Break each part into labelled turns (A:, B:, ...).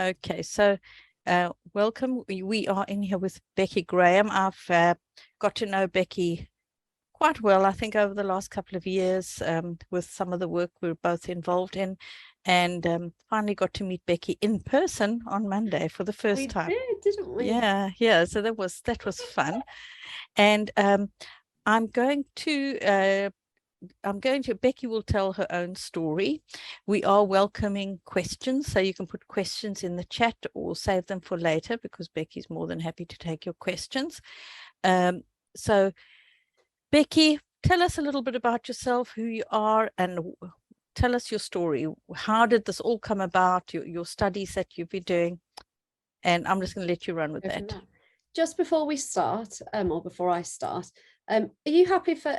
A: Okay, so welcome. We are in here with Bekkie Graham. I've got to know Bekkie quite well, I think, over the last couple of years with some of the work we're both involved in, and finally got to meet Bekkie in person on Monday for the first time.
B: We did, didn't we?
A: Yeah. So that was fun, and I'm going to. Bekkie will tell her own story. We are welcoming questions, so you can put questions in the chat or save them for later, because Beckie's more than happy to take your questions. So Bekkie, tell us a little bit about yourself, who you are, and tell us your story. How did this all come about, your studies that you've been doing? And I'm just going to let you run with that.
B: Just before we start, or before I start, are you happy for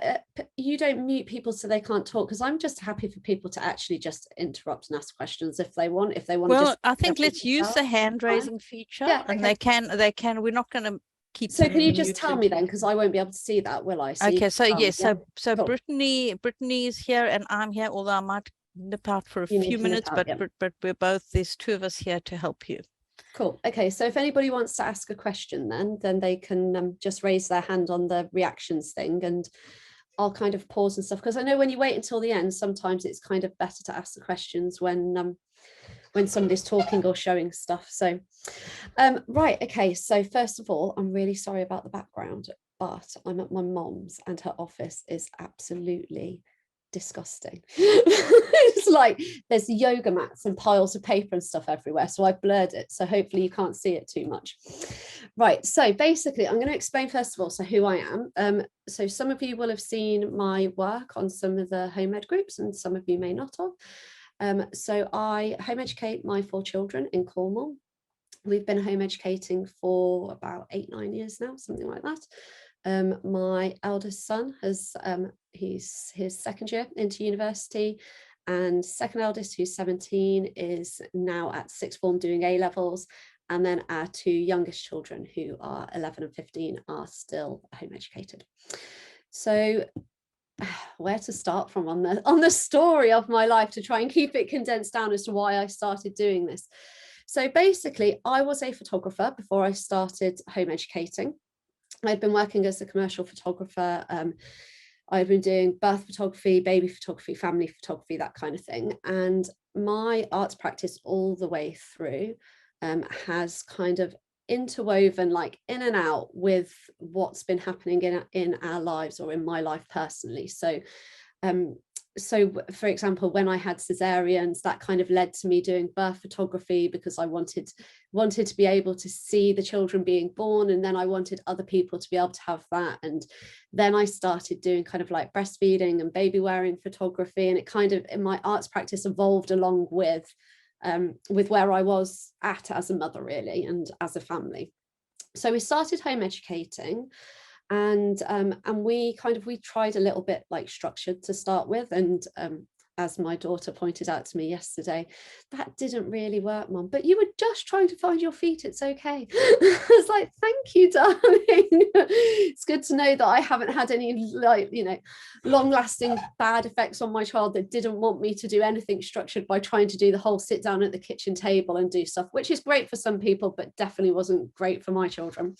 B: you don't mute people so they can't talk? Because I'm just happy for people to actually just interrupt and ask questions if they want.
A: Well,
B: just
A: I think let's use the hand raising feature. Yeah, and okay. They can. We're not going to keep.
B: So can you just tell me then, because I won't be able to see that, will I?
A: So okay. So yes. So cool. Brittany is here and I'm here. Although I might nip out for a few minutes, but we're both. There's two of us here to help you.
B: Cool. Okay, so if anybody wants to ask a question, then they can just raise their hand on the reactions thing, and I'll kind of pause and stuff, because I know when you wait until the end, sometimes it's kind of better to ask the questions when somebody's talking or showing stuff. So right, okay, so first of all, I'm really sorry about the background, but I'm at my mom's and her office is absolutely disgusting. It's like there's yoga mats and piles of paper and stuff everywhere, so I've blurred it, so hopefully you can't see it too much. Right, so basically I'm going to explain first of all who I am. So some of you will have seen my work on some of the home ed groups and some of you may not have. So I home educate my 4 children in Cornwall. We've been home educating for about 8-9 years now, something like that. My eldest son has he's his second year into university, and second eldest, who's 17, is now at sixth form doing A levels, and then our 2 youngest children, who are 11 and 15, are still home educated. So where to start from on the story of my life to try and keep it condensed down as to why I started doing this. So basically, I was a photographer before I started home educating. I'd been working as a commercial photographer. I've been doing birth photography, baby photography, family photography, that kind of thing. And my arts practice all the way through has kind of interwoven, like, in and out with what's been happening in our lives, or in my life personally. So for example, when I had cesareans, that kind of led to me doing birth photography, because I wanted to be able to see the children being born, and then I wanted other people to be able to have that. And then I started doing kind of like breastfeeding and baby wearing photography, and it kind of, in my arts practice, evolved along with where I was at as a mother, really, and as a family. So we started home educating, and we tried a little bit like structured to start with, and as my daughter pointed out to me yesterday, that didn't really work, Mum, but you were just trying to find your feet, it's okay. I was like, thank you, darling. It's good to know that I haven't had any, like, long-lasting bad effects on my child that didn't want me to do anything structured by trying to do the whole sit down at the kitchen table and do stuff, which is great for some people but definitely wasn't great for my children.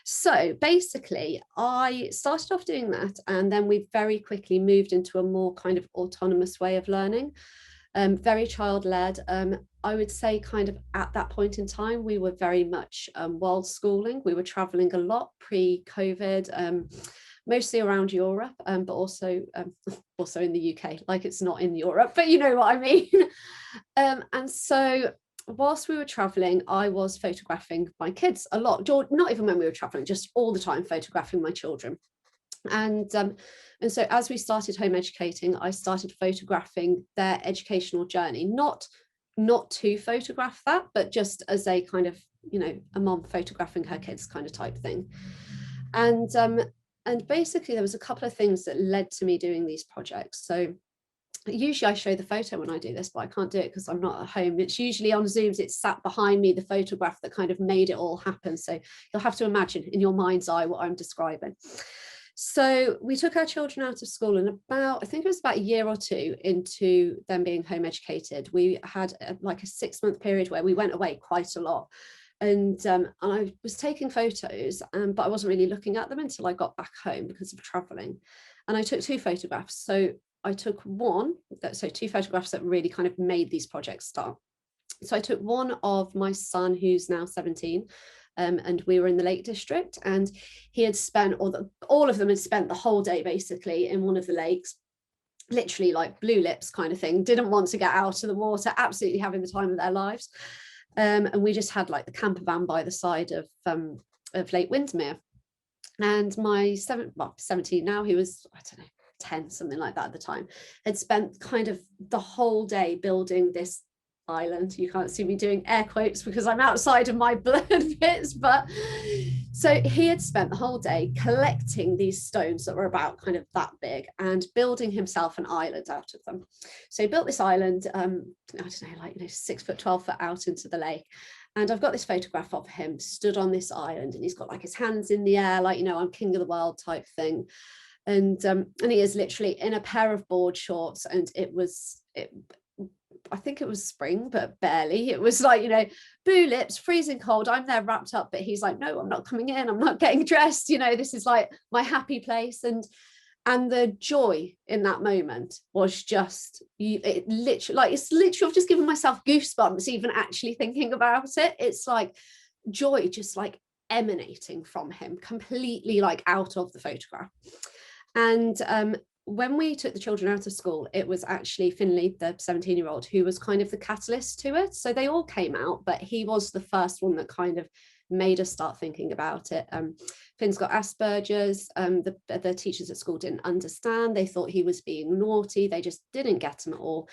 B: So basically, I started off doing that, and then we very quickly moved into a more kind of autonomous way of learning, very child-led. I would say kind of at that point in time, we were very much world schooling. We were traveling a lot pre-COVID, mostly around Europe, but also in the UK, like it's not in Europe, but you know what I mean. And so whilst we were traveling, I was photographing my kids a lot, not even when we were traveling, just all the time photographing my children. And so as we started home educating, I started photographing their educational journey, not to photograph that, but just as a kind of, a mom photographing her kids kind of type thing. And basically there was a couple of things that led to me doing these projects. So usually I show the photo when I do this, but I can't do it because I'm not at home. It's usually on Zooms, it's sat behind me, the photograph that kind of made it all happen. So you'll have to imagine in your mind's eye what I'm describing. So we took our children out of school, and I think it was about a year or two into them being home educated, we had like a 6-month period where we went away quite a lot. And I was taking photos, but I wasn't really looking at them until I got back home because of traveling. And I took 2 photographs. So I took two photographs that really kind of made these projects start. So I took one of my son, who's now 17, and we were in the Lake District, and he had spent, all of them had spent the whole day basically in one of the lakes, literally like blue lips kind of thing, didn't want to get out of the water, absolutely having the time of their lives. And we just had like the camper van by the side of Lake Windermere. And my 17 now, he was, I don't know, 10, something like that at the time, had spent kind of the whole day building this island. You can't see me doing air quotes because I'm outside of my blurred bits, but so he had spent the whole day collecting these stones that were about kind of that big and building himself an island out of them. So he built this island, I don't know, like 6 foot, 12 foot out into the lake. And I've got this photograph of him stood on this island, and he's got like his hands in the air, like, I'm king of the world type thing. And he is literally in a pair of board shorts, and I think it was spring, but barely. It was like, blue lips, freezing cold. I'm there wrapped up, but he's like, no, I'm not coming in. I'm not getting dressed. This is like my happy place. And the joy in that moment was just, it's literally, I've just given myself goosebumps even actually thinking about it. It's like joy just like emanating from him, completely like out of the photograph. And when we took the children out of school, it was actually Finley, the 17-year-old, who was kind of the catalyst to it. So they all came out, but he was the first one that kind of made us start thinking about it. Finn's got Asperger's. The teachers at school didn't understand. They thought he was being naughty. They just didn't get him at all.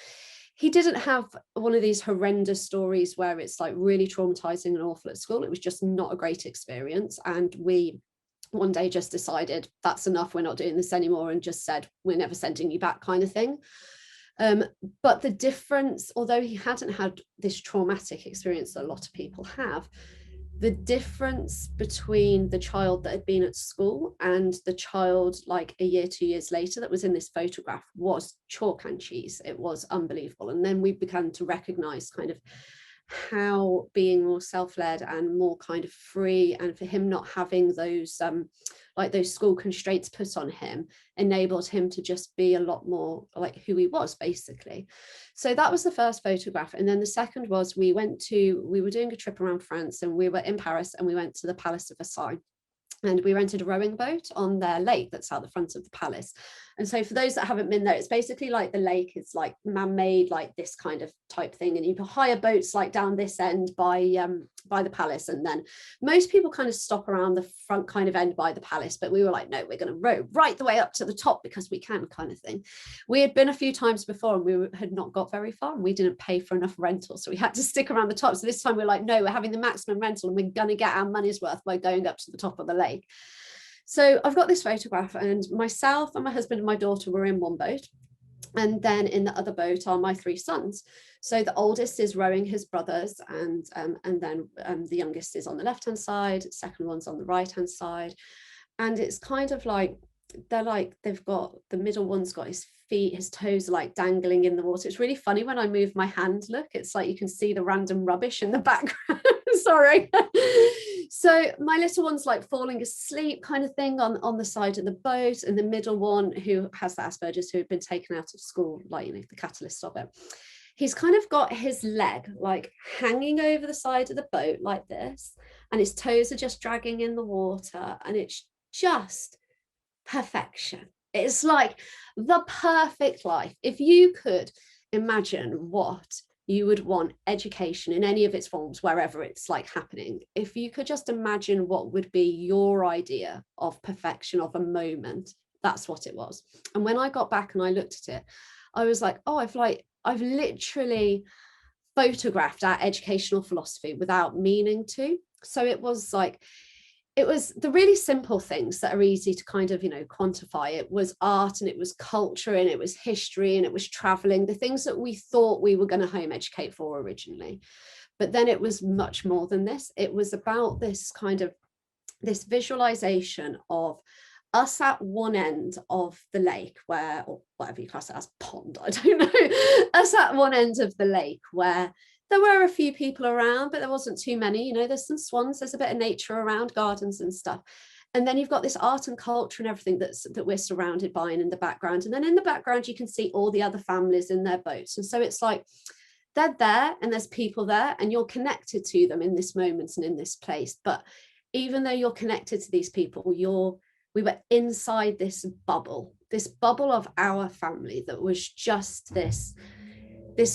B: He didn't have one of these horrendous stories where it's like really traumatizing and awful at school. It was just not a great experience. And we one day just decided that's enough, we're not doing this anymore, and just said, we're never sending you back kind of thing. But the difference, although he hadn't had this traumatic experience that a lot of people have, the difference between the child that had been at school and the child like a year, 2 years later that was in this photograph was chalk and cheese. It was unbelievable. And then we began to recognize kind of how being more self-led and more kind of free, and for him not having those like those school constraints put on him, enabled him to just be a lot more like who he was basically. So that was the first photograph. And then the second was we were doing a trip around France, and we were in Paris, and we went to the Palace of Versailles. And we rented a rowing boat on their lake that's out the front of the palace. And so for those that haven't been there, it's basically like the lake is like man-made, like this kind of type thing. And you can hire boats like down this end by the palace. And then most people kind of stop around the front kind of end by the palace. But we were like, no, we're going to row right the way up to the top because we can kind of thing. We had been a few times before, and we had not got very far, and we didn't pay for enough rental. So we had to stick around the top. So this time we're like, no, we're having the maximum rental, and we're going to get our money's worth by going up to the top of the lake. So I've got this photograph, and myself and my husband and my daughter were in one boat, and then in the other boat are my 3 sons. So the oldest is rowing his brothers, and then the youngest is on the left hand side, second one's on the right hand side. And it's kind of like they've got, the middle one's got his feet, his toes are like dangling in the water. It's really funny when I move my hand, look, it's like you can see the random rubbish in the background. Sorry. So my little one's like falling asleep kind of thing on the side of the boat, and the middle one, who has the Asperger's, who had been taken out of school, like, the catalyst of it, he's kind of got his leg like hanging over the side of the boat like this, and his toes are just dragging in the water, and it's just perfection. It's like the perfect life. If you could imagine what you would want education in any of its forms, wherever it's like happening, if you could just imagine what would be your idea of perfection of a moment, that's what it was. And when I got back and I looked at it, I was like, oh, I've literally photographed our educational philosophy without meaning to. So it was the really simple things that are easy to kind of, quantify. It was art, and it was culture, and it was history, and it was traveling, the things that we thought we were going to home educate for originally. But then it was much more than this. It was about this kind of, this visualization of us at one end of the lake, where, or whatever you class it as, pond, I don't know, us at one end of the lake where there were a few people around, but there wasn't too many, you know, there's some swans, there's a bit of nature around, gardens and stuff. And then you've got this art and culture and everything that we're surrounded by and in the background. And then in the background, you can see all the other families in their boats. And so it's like, they're there and there's people there and you're connected to them in this moment and in this place. But even though you're connected to these people, we were inside this bubble of our family that was just this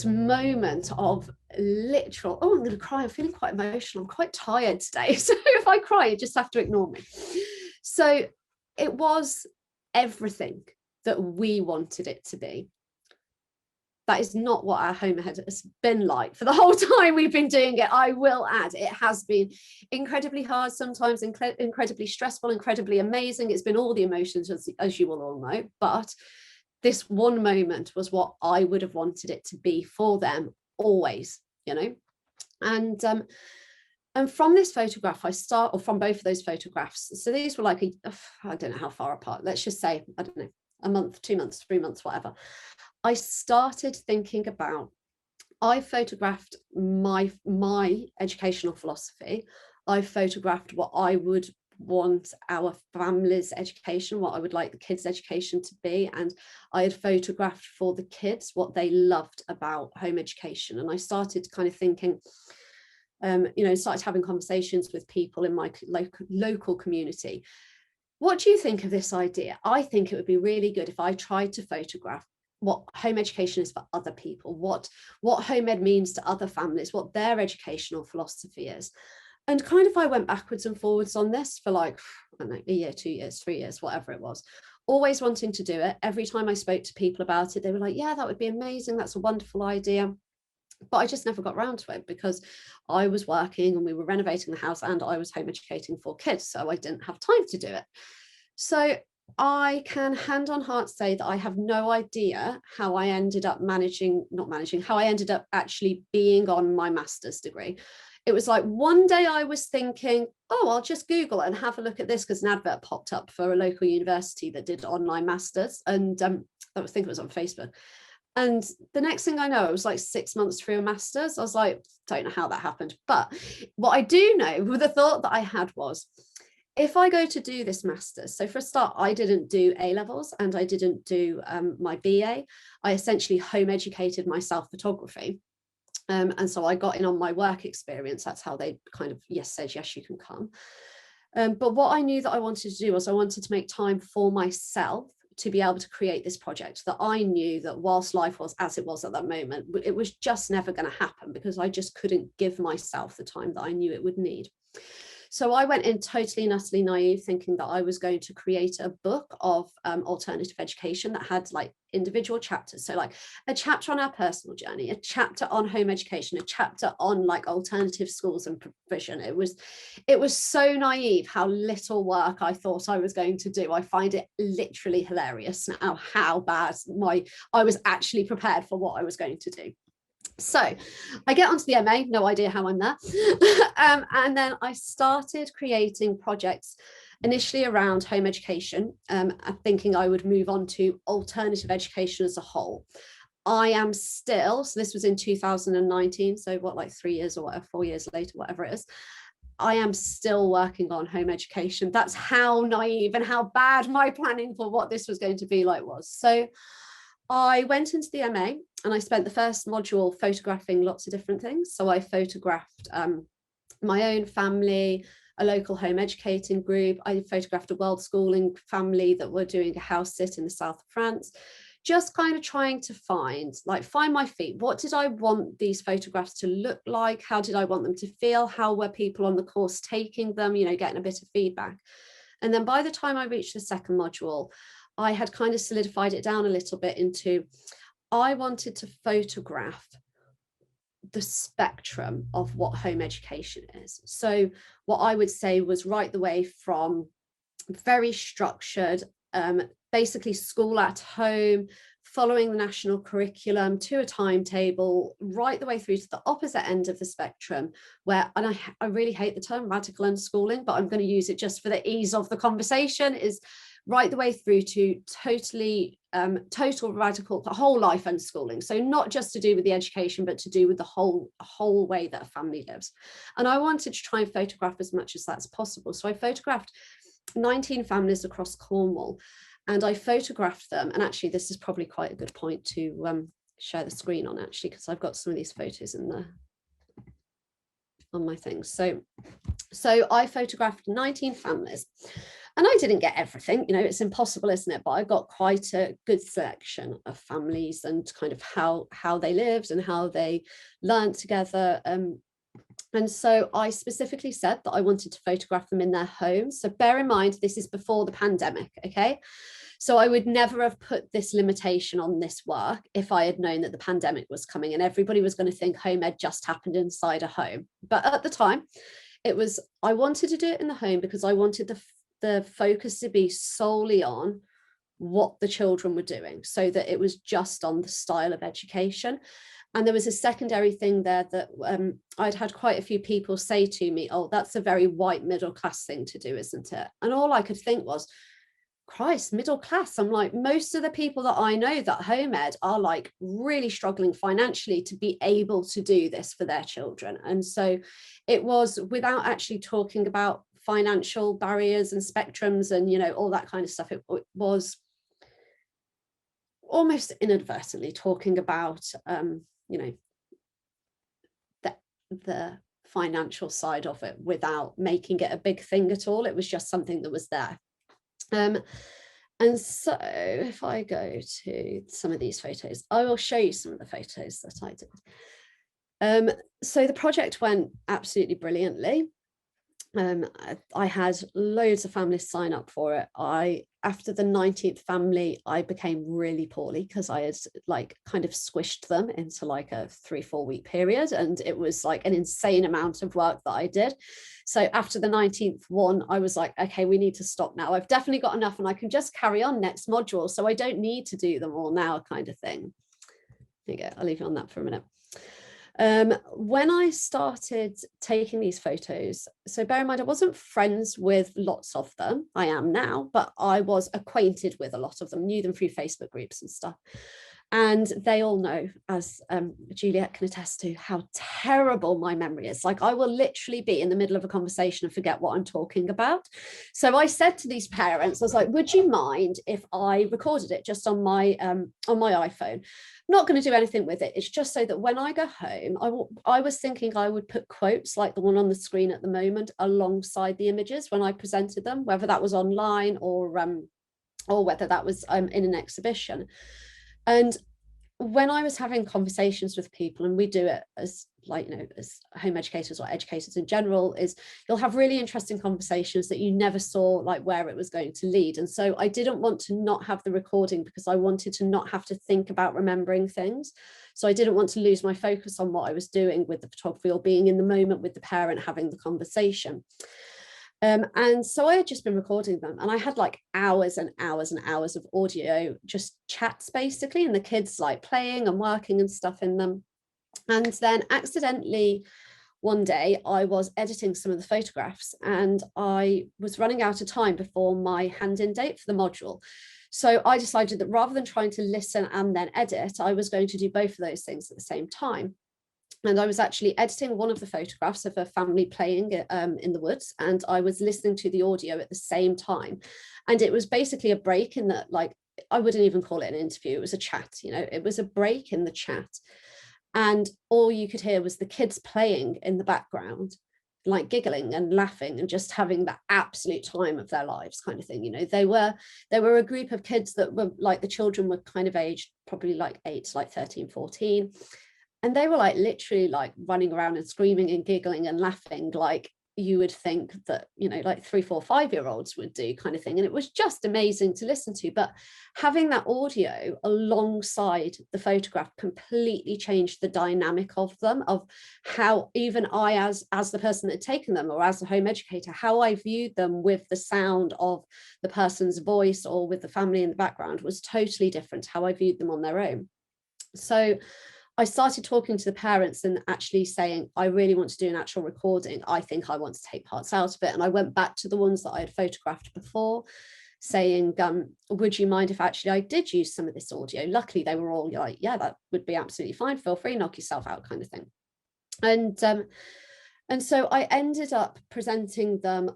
B: moment of literal, oh, I'm going to cry, I'm feeling quite emotional, I'm quite tired today, so if I cry you just have to ignore me. So it was everything that we wanted it to be. That is not what our home has been like for the whole time we've been doing it. I will add, it has been incredibly hard, sometimes incredibly stressful, incredibly amazing. It's been all the emotions, as you will all know. But this one moment was what I would have wanted it to be for them always, you know. And from this photograph, or from both of those photographs, so these were like, I don't know how far apart, let's just say, I don't know, a month, 2 months, 3 months, whatever. I started thinking about, I photographed my educational philosophy. I photographed what I would want our family's education, what I would like the kids' education to be. And I had photographed for the kids what they loved about home education. And I started kind of thinking, started having conversations with people in my local community. What do you think of this idea? I think it would be really good if I tried to photograph what home education is for other people, what home ed means to other families, what their educational philosophy is. And kind of I went backwards and forwards on this for like, I don't know, a year, 2 years, 3 years, whatever it was, always wanting to do it. Every time I spoke to people about it, they were like, yeah, that would be amazing. That's a wonderful idea. But I just never got around to it because I was working and we were renovating the house and I was home educating 4 kids. So I didn't have time to do it. So I can hand on heart say that I have no idea how I ended up how I ended up actually being on my master's degree. It was like one day I was thinking, oh, I'll just Google it and have a look at this because an advert popped up for a local university that did online masters. And I think it was on Facebook. And the next thing I know, it was like 6 months through a master's. I was like, don't know how that happened. But what I do know, the thought that I had was, if I go to do this master's, so for a start, I didn't do A-levels and I didn't do my BA. I essentially home educated myself photography. And so I got in on my work experience. That's how they kind of said, yes, you can come. But what I knew that I wanted to do was I wanted to make time for myself to be able to create this project that I knew that whilst life was as it was at that moment, it was just never going to happen because I just couldn't give myself the time that I knew it would need. So I went in totally and utterly naive, thinking that I was going to create a book of alternative education that had like individual chapters. So like a chapter on our personal journey, a chapter on home education, a chapter on like alternative schools and provision. It was so naive how little work I thought I was going to do. I find it literally hilarious now how bad I was actually prepared for what I was going to do. So I get onto the MA, no idea how I'm there. And then I started creating projects initially around home education, thinking I would move on to alternative education as a whole. I am still, so this was in 2019, so what, like 3 years or whatever, 4 years later, whatever it is, I am still working on home education. That's how naive and how bad my planning for what this was going to be like was. So I went into the MA and I spent the first module photographing lots of different things. So I photographed my own family, a local home educating group. I photographed a world schooling family that were doing a house sit in the south of France, just kind of trying to find my feet. What did I want these photographs to look like? How did I want them to feel? How were people on the course taking them, getting a bit of feedback? And then by the time I reached the second module, I had kind of solidified it down a little bit into, I wanted to photograph the spectrum of what home education is. So what I would say was right the way from very structured, basically school at home, following the national curriculum to a timetable, right the way through to the opposite end of the spectrum, where, and I really hate the term radical unschooling, but I'm going to use it just for the ease of the conversation, is right the way through to total radical whole life unschooling. So not just to do with the education, but to do with the whole way that a family lives. And I wanted to try and photograph as much as that's possible. So I photographed 19 families across Cornwall, and I photographed them. And actually, this is probably quite a good point to share the screen on, actually, because I've got some of these photos in there on my things. So I photographed 19 families, and I didn't get everything, you know, it's impossible, isn't it? But I got quite a good selection of families and kind of how they lived and how they learned together. And so I specifically said that I wanted to photograph them in their homes. So bear in mind, this is before the pandemic, okay? So I would never have put this limitation on this work if I had known that the pandemic was coming and everybody was going to think home ed just happened inside a home. But at the time, I wanted to do it in the home because I wanted the focus to be solely on what the children were doing, so that it was just on the style of education. And there was a secondary thing there that I'd had quite a few people say to me, oh, that's a very white middle class thing to do, isn't it? And all I could think was, Christ, middle class. I'm like, most of the people that I know that home ed are like really struggling financially to be able to do this for their children. And so it was, without actually talking about financial barriers and spectrums and, you know, all that kind of stuff, it was almost inadvertently talking about you know, the financial side of it without making it a big thing at all. It was just something that was there. And so if I go to some of these photos, I will show you some of the photos that I did. So the project went absolutely brilliantly. I had loads of families sign up for it. After the 19th family, I became really poorly because I had like kind of squished them into like a 3-4 week period. And it was like an insane amount of work that I did. So after the 19th one, I was like, okay, we need to stop now. I've definitely got enough and I can just carry on next module. So I don't need to do them all now, kind of thing. There you go. I'll leave you on that for a minute. When I started taking these photos, so bear in mind, I wasn't friends with lots of them. I am now, but I was acquainted with a lot of them, knew them through Facebook groups and stuff. And they all know, as Juliet can attest to, how terrible my memory is. Like, I will literally be in the middle of a conversation and forget what I'm talking about. So I said to these parents, I was like, would you mind if I recorded it just on my iPhone? I'm not going to do anything with it. It's just so that when I go home, I was thinking I would put quotes like the one on the screen at the moment alongside the images when I presented them, whether that was online or whether that was in an exhibition. And when I was having conversations with people, and we do it as like, you know, as home educators or educators in general, is you'll have really interesting conversations that you never saw like where it was going to lead. And so I didn't want to not have the recording because I wanted to not have to think about remembering things. So I didn't want to lose my focus on what I was doing with the photography or being in the moment with the parent having the conversation. And so I had just been recording them, and I had like hours and hours and hours of audio, just chats basically, and the kids like playing and working and stuff in them. And then accidentally one day I was editing some of the photographs and I was running out of time before my hand-in date for the module. So I decided that rather than trying to listen and then edit, I was going to do both of those things at the same time. And I was actually editing one of the photographs of a family playing in the woods, and I was listening to the audio at the same time. And it was basically a break in that, like, I wouldn't even call it an interview, it was a chat, you know, it was a break in the chat. And all you could hear was the kids playing in the background, like giggling and laughing and just having the absolute time of their lives, kind of thing. You know, they were a group of kids that were like, the children were kind of aged probably like 8 to like 13, 14. And they were like literally like running around and screaming and giggling and laughing like you would think that, you know, like 3, 4, 5-year-olds would do, kind of thing. And it was just amazing to listen to. But having that audio alongside the photograph completely changed the dynamic of them, of how even I, as the person that had taken them, or as a home educator, how I viewed them with the sound of the person's voice or with the family in the background was totally different to how I viewed them on their own. So I started talking to the parents and actually saying, I really want to do an actual recording. I think I want to take parts out of it. And I went back to the ones that I had photographed before, saying, would you mind if actually I did use some of this audio? Luckily, they were all like, yeah, that would be absolutely fine. Feel free, knock yourself out, kind of thing. And so I ended up presenting them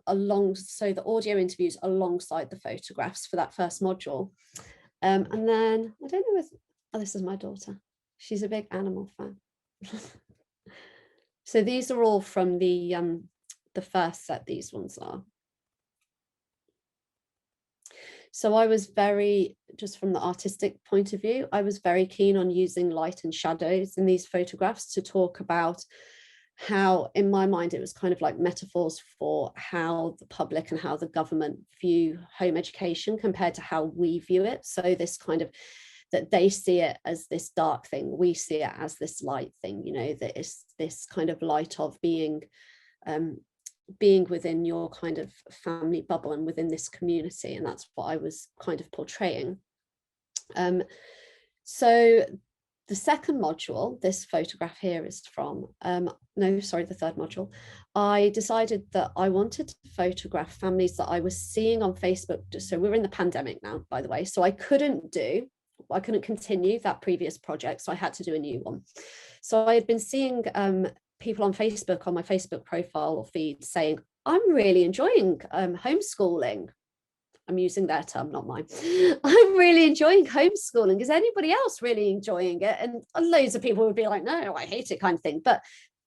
B: so the audio interviews alongside the photographs for that first module. And then I don't know if, oh, this is my daughter. She's a big animal fan. So these are all from the first set, these ones are. So I was very, just from the artistic point of view, I was very keen on using light and shadows in these photographs to talk about how, in my mind, it was kind of like metaphors for how the public and how the government view home education compared to how we view it. So this kind of, that they see it as this dark thing, we see it as this light thing, you know, that is this kind of light of being within your kind of family bubble and within this community. And that's what I was kind of portraying. So the second module, this photograph here is from, the third module. I decided that I wanted to photograph families that I was seeing on Facebook. So we're in the pandemic now, by the way. So I couldn't continue that previous project. So I had to do a new one. So I had been seeing people on Facebook, on my Facebook profile or feed, saying, I'm really enjoying homeschooling. I'm using their term, not mine. I'm really enjoying homeschooling. Is anybody else really enjoying it? And loads of people would be like, no, I hate it, kind of thing. But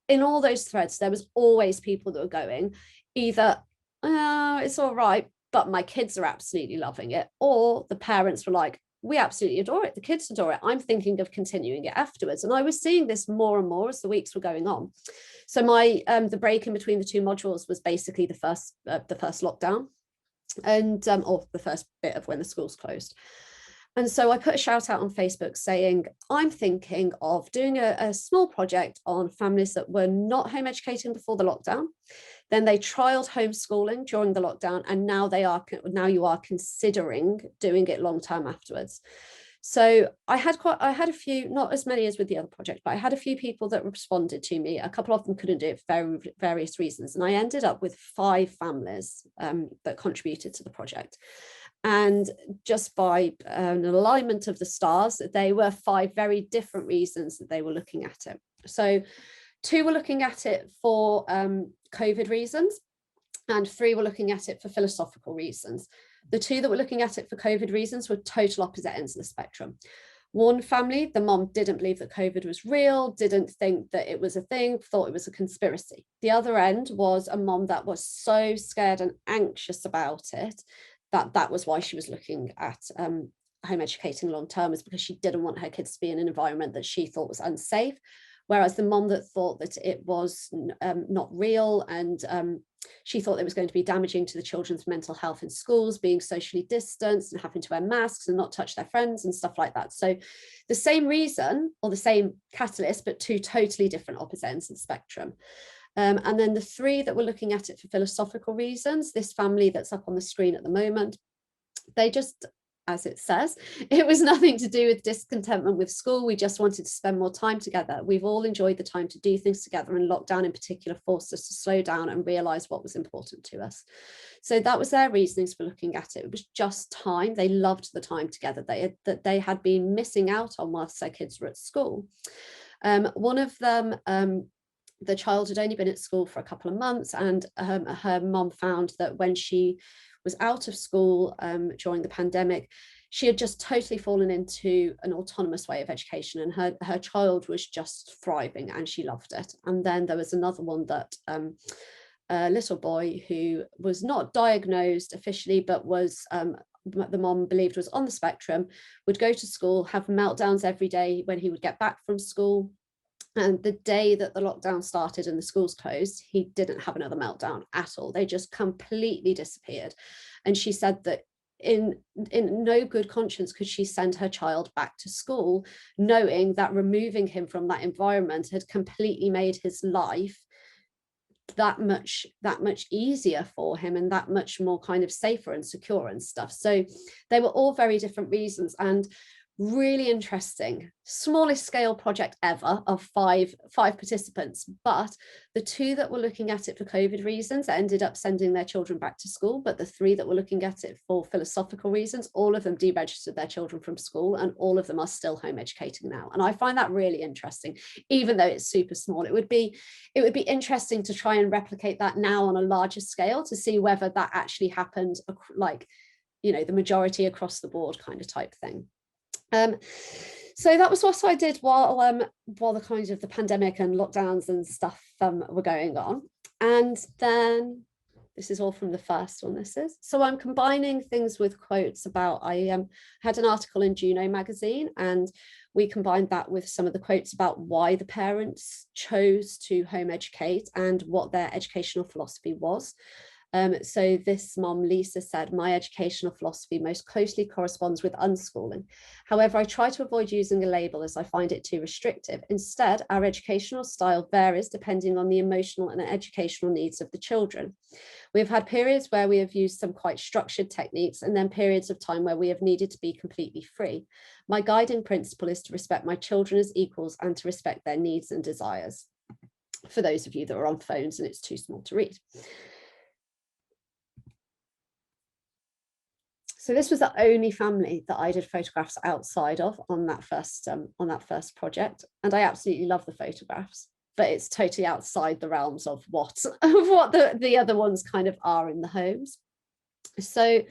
B: in all those threads, there was always people that were going either, oh, it's all right, but my kids are absolutely loving it. Or the parents were like, we absolutely adore it. The kids adore it. I'm thinking of continuing it afterwards. And I was seeing this more and more as the weeks were going on. So my the break in between the two modules was basically the first lockdown, and or the first bit of when the schools closed. And so I put a shout out on Facebook saying, I'm thinking of doing a small project on families that were not home educating before the lockdown. Then they trialed homeschooling during the lockdown, and now you are considering doing it long term afterwards. So I had a few, not as many as with the other project, but I had a few people that responded to me. A couple of them couldn't do it for various reasons. And I ended up with 5 families that contributed to the project. And just by an alignment of the stars, they were 5 very different reasons that they were looking at it. So 2 were looking at it for COVID reasons, and 3 were looking at it for philosophical reasons. The 2 that were looking at it for COVID reasons were total opposite ends of the spectrum. One family, the mom didn't believe that COVID was real, didn't think that it was a thing, thought it was a conspiracy. The other end was a mom that was so scared and anxious about it that was why she was looking at home educating long term, is because she didn't want her kids to be in an environment that she thought was unsafe. Whereas the mom that thought that it was not real, and she thought it was going to be damaging to the children's mental health in schools, being socially distanced and having to wear masks and not touch their friends and stuff like that. So the same reason, or the same catalyst, but 2 totally different opposite ends of the spectrum. And then the 3 that were looking at it for philosophical reasons, this family that's up on the screen at the moment, they just, as it says, it was nothing to do with discontentment with school. We just wanted to spend more time together. We've all enjoyed the time to do things together, and lockdown in particular forced us to slow down and realize what was important to us. So that was their reasonings for looking at it. It was just time. They loved the time together that they had been missing out on whilst their kids were at school. One of them, the child had only been at school for a couple of months, and her mom found that when she was out of school during the pandemic, she had just totally fallen into an autonomous way of education, and her child was just thriving and she loved it. And then there was another one that a little boy who was not diagnosed officially, but was the mom believed was on the spectrum, would go to school, have meltdowns every day when he would get back from school. And the day that the lockdown started and the schools closed, he didn't have another meltdown at all. They just completely disappeared. And she said that in no good conscience could she send her child back to school, knowing that removing him from that environment had completely made his life that much easier for him, and that much more kind of safer and secure and stuff. So they were all very different reasons. And Really interesting, smallest scale project ever of five participants, but the 2 that were looking at it for COVID reasons ended up sending their children back to school, but the 3 that were looking at it for philosophical reasons, all of them deregistered their children from school, and all of them are still home educating now. And I find that really interesting, even though it's super small. It would be interesting to try and replicate that now on a larger scale, to see whether that actually happened, like, you know, the majority across the board kind of type thing. So that was what I did while the kind of the pandemic and lockdowns and stuff were going on. And then this is all from the first one. So I'm combining things with quotes about, I had an article in Juno magazine, and we combined that with some of the quotes about why the parents chose to home educate and what their educational philosophy was. So this mom, Lisa, said, "My educational philosophy most closely corresponds with unschooling. However, I try to avoid using a label as I find it too restrictive. Instead, our educational style varies depending on the emotional and educational needs of the children. We have had periods where we have used some quite structured techniques, and then periods of time where we have needed to be completely free. My guiding principle is to respect my children as equals and to respect their needs and desires." For those of you that are on phones and it's too small to read. So this was the only family that I did photographs outside of on that first project, and I absolutely love the photographs, but it's totally outside the realms of what the other ones kind of are in the homes. So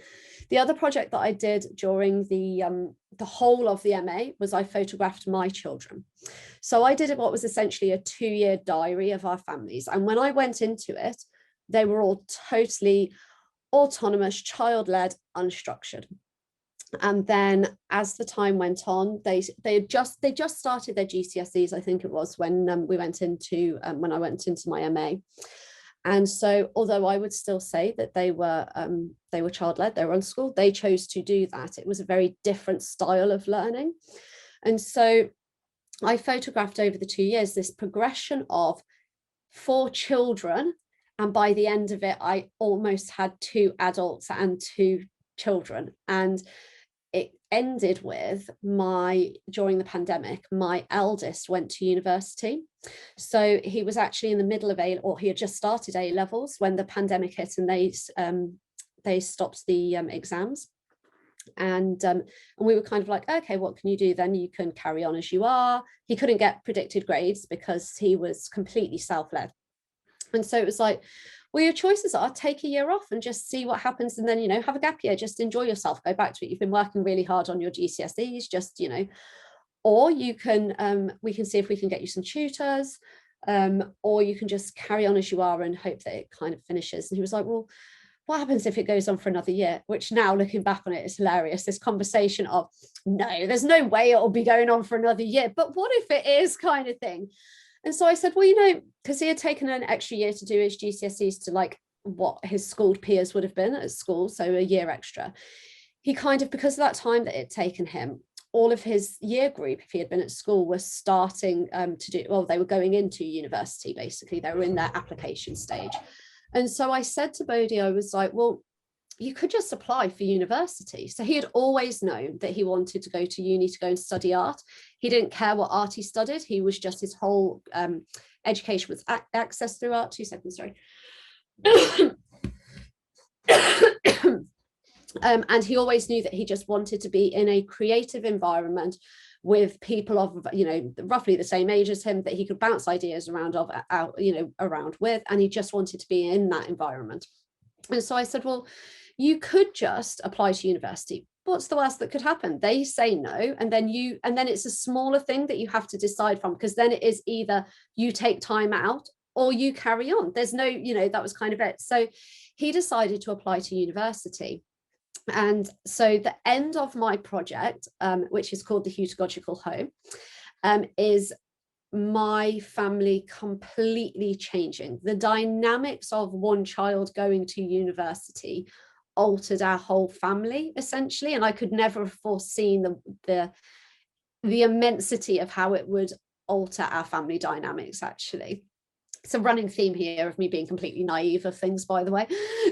B: the other project that I did during the whole of the MA was I photographed my children. So I did what was essentially a 2-year diary of our families, and when I went into it, they were all totally autonomous, child-led, unstructured. And then as the time went on, they just started their GCSEs, I think it was, when I went into my MA. And so although I would still say that they were child-led, they were unschooled, they chose to do that. It was a very different style of learning. And so I photographed over the 2 years this progression of 4 children, and by the end of it, I almost had 2 adults and 2 children. And it ended with during the pandemic, my eldest went to university. So he was actually in the middle of he had just started A levels when the pandemic hit, and they stopped the exams. And we were kind of like, okay, what can you do then? You can carry on as you are. He couldn't get predicted grades because he was completely self-led. And so it was like, well, your choices are take a year off and just see what happens, and then, you know, have a gap year, just enjoy yourself, go back to it. You've been working really hard on your GCSEs, just, you know, or you can, we can see if we can get you some tutors, or you can just carry on as you are and hope that it kind of finishes. And he was like, well, what happens if it goes on for another year? Which now looking back on it is hilarious. This conversation of, no, there's no way it'll be going on for another year, but what if it is, kind of thing. And so I said, well, you know, because he had taken an extra year to do his GCSEs to like what his schooled peers would have been at school, so a year extra. He kind of, because of that time that it had taken him, all of his year group, if he had been at school, was starting to do, well, they were going into university, basically. They were in their application stage. And so I said to Bodhi, I was like, well, you could just apply for university. So he had always known that he wanted to go to uni to go and study art. He didn't care what art he studied. He was just, his whole education was access through art. 2 seconds, sorry. And he always knew that he just wanted to be in a creative environment with people of, you know, roughly the same age as him, that he could bounce ideas around with, and he just wanted to be in that environment. And so I said, well, you could just apply to university. What's the worst that could happen? They say no, and then it's a smaller thing that you have to decide from, because then it is either you take time out or you carry on. There's no, you know, that was kind of it. So he decided to apply to university. And so the end of my project, which is called the Heutagogical Home, is my family completely changing. The dynamics of one child going to university altered our whole family, essentially. And I could never have foreseen the immensity of how it would alter our family dynamics, actually. It's a running theme here of me being completely naive of things, by the way.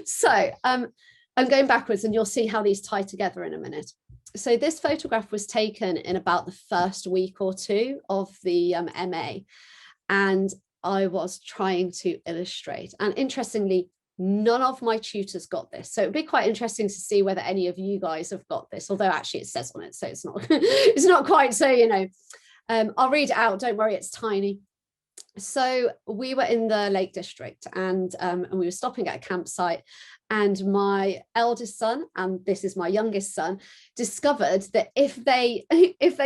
B: So I'm going backwards, and you'll see how these tie together in a minute. So this photograph was taken in about the first week or two of the MA, and I was trying to illustrate. And interestingly, none of my tutors got this. So it'd be quite interesting to see whether any of you guys have got this, although actually it says on it, so it's not, it's not quite so, you know. I'll read it out, don't worry, it's tiny. So we were in the Lake District, and we were stopping at a campsite, and my eldest son, and this is my youngest son, discovered that if they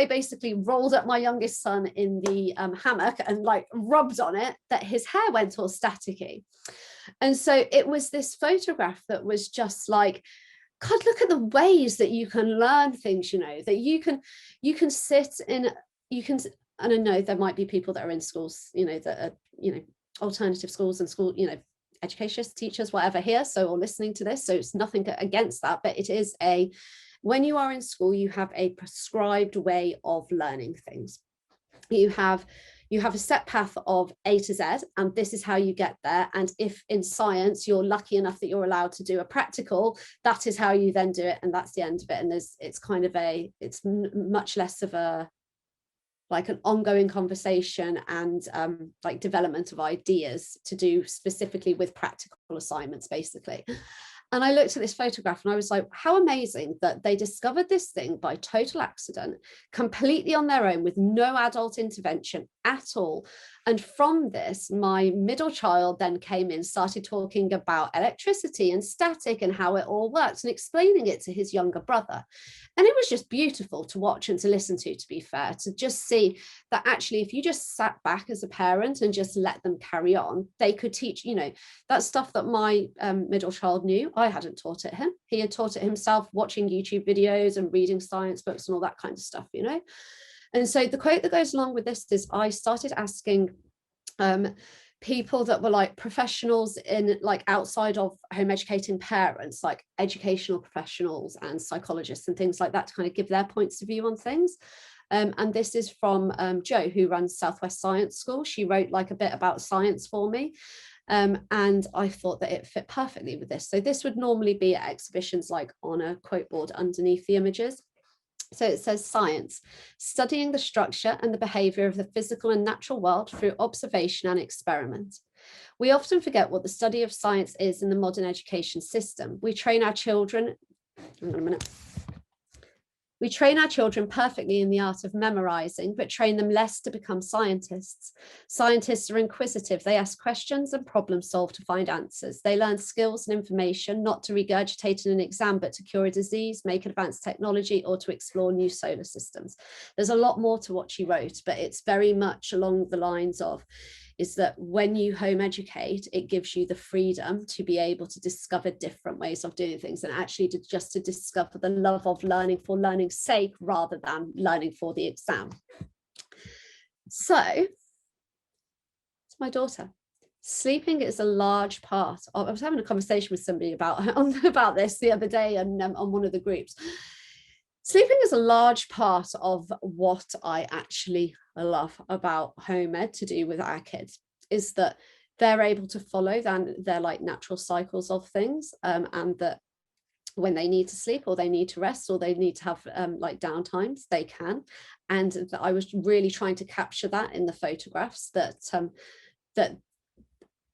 B: basically rolled up my youngest son in the hammock and like rubbed on it, that his hair went all staticky. And so it was this photograph that was just like, God, look at the ways that you can learn things, you know, that you can sit in, you can, and I know there might be people that are in schools, you know, that are, you know, alternative schools and school, you know, educationists, teachers, whatever here, so, or listening to this, so it's nothing against that, but it is a, when you are in school, you have a prescribed way of learning things. You have a set path of A to Z, and this is how you get there. And if in science you're lucky enough that you're allowed to do a practical, that is how you then do it, and that's the end of it. And it's kind of it's much less of a, like an ongoing conversation and like development of ideas to do specifically with practical assignments, basically. And I looked at this photograph and I was like, how amazing that they discovered this thing by total accident, completely on their own, with no adult intervention at all. And from this, my middle child then came in, started talking about electricity and static and how it all works, and explaining it to his younger brother. And it was just beautiful to watch and to listen to be fair, to just see that actually, if you just sat back as a parent and just let them carry on, they could teach, you know, that stuff that my middle child knew. I hadn't taught it him. He had taught it himself, watching YouTube videos and reading science books and all that kind of stuff, you know. And so the quote that goes along with this is, I started asking people that were like professionals in, like, outside of home educating parents, like educational professionals and psychologists and things like that, to kind of give their points of view on things. And this is from Jo, who runs Southwest Science School. She wrote like a bit about science for me. And I thought that it fit perfectly with this. So this would normally be at exhibitions, like on a quote board underneath the images. So it says, science, studying the structure and the behavior of the physical and natural world through observation and experiment. We often forget what the study of science is in the modern education system. We train our children, hang on a minute. We train our children perfectly in the art of memorizing, but train them less to become scientists. Scientists are inquisitive. They ask questions and problem solve to find answers. They learn skills and information, not to regurgitate in an exam, but to cure a disease, make advanced technology, or to explore new solar systems. There's a lot more to what she wrote, but it's very much along the lines of, is that when you home educate, it gives you the freedom to be able to discover different ways of doing things, and actually just to discover the love of learning for learning's sake rather than learning for the exam. So it's my daughter. Sleeping is a large part of, I was having a conversation with somebody about this the other day, and on one of the groups. Sleeping is a large part of what I actually love about home ed to do with our kids, is that they're able to follow their like natural cycles of things, and that when they need to sleep or they need to rest or they need to have like downtimes, they can. And I was really trying to capture that in the photographs, that that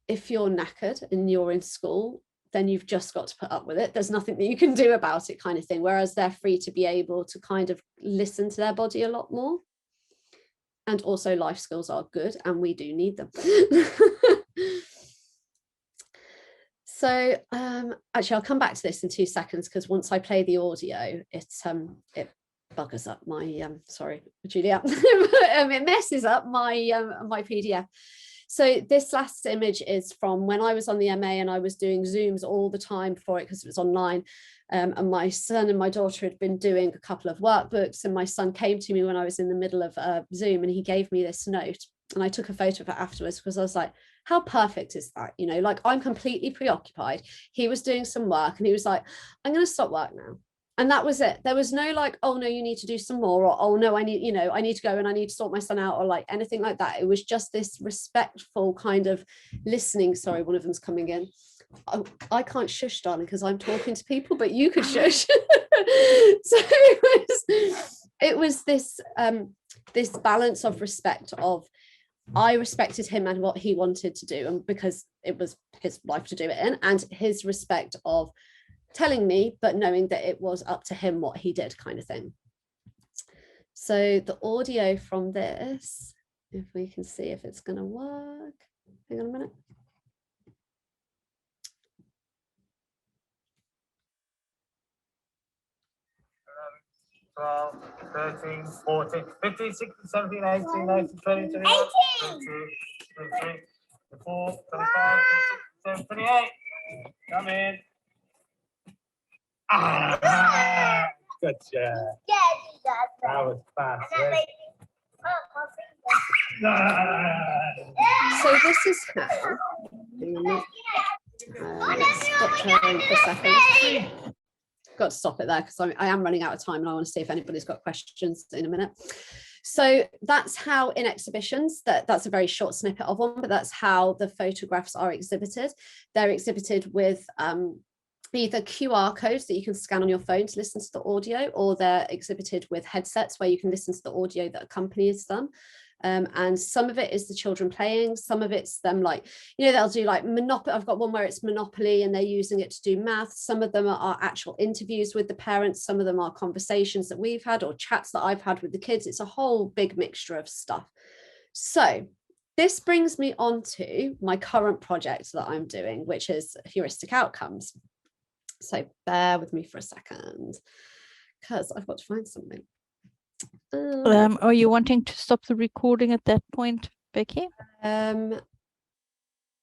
B: if you're knackered and you're in school, then you've just got to put up with it. There's nothing that you can do about it, kind of thing. Whereas they're free to be able to kind of listen to their body a lot more. And also life skills are good and we do need them. So actually, I'll come back to this in 2 seconds, because once I play the audio, it buggers up my, sorry, Julia, it messes up my, my PDF. So this last image is from when I was on the MA and I was doing Zooms all the time for it because it was online. And my son and my daughter had been doing a couple of workbooks, and my son came to me when I was in the middle of Zoom, and he gave me this note, and I took a photo of it afterwards because I was like, how perfect is that? You know, like, I'm completely preoccupied. He was doing some work and he was like, I'm going to stop work now. And that was it. There was no like, oh no, you need to do some more, or oh no, I need, you know, I need to go and I need to sort my son out, or like anything like that. It was just this respectful kind of listening. Sorry, one of them's coming in. I can't shush, darling, because I'm talking to people, but you could shush. So it was this this balance of respect of, I respected him and what he wanted to do, and because it was his life to do it in, and his respect of telling me, but knowing that it was up to him what he did, kind of thing. So the audio from this, if we can see if it's going to work. Hang on a minute.
C: 12, 13, 14, 15, 16, 17, 18, 19, 20, 21, 22, 23, 24, 25, 26, 27, 28. Come in. Ah, good job. That was fast. Right?
B: So this is how. Let's stop sharing for a second. Got to stop it there because I am running out of time, and I want to see if anybody's got questions in a minute. So that's how in exhibitions, that's a very short snippet of one, but that's how the photographs are exhibited. They're exhibited with either QR codes that you can scan on your phone to listen to the audio, or they're exhibited with headsets where you can listen to the audio that accompanies them. And some of it is the children playing, some of it's them, like, you know, they'll do like Monopoly. I've got one where it's Monopoly and they're using it to do math. Some of them are actual interviews with the parents. Some of them are conversations that we've had or chats that I've had with the kids. It's a whole big mixture of stuff. So this brings me on to my current project that I'm doing, which is Heuristic Outcomes. So bear with me for a second, because I've got to find something.
A: Are you wanting to stop the recording at that point, Bekkie?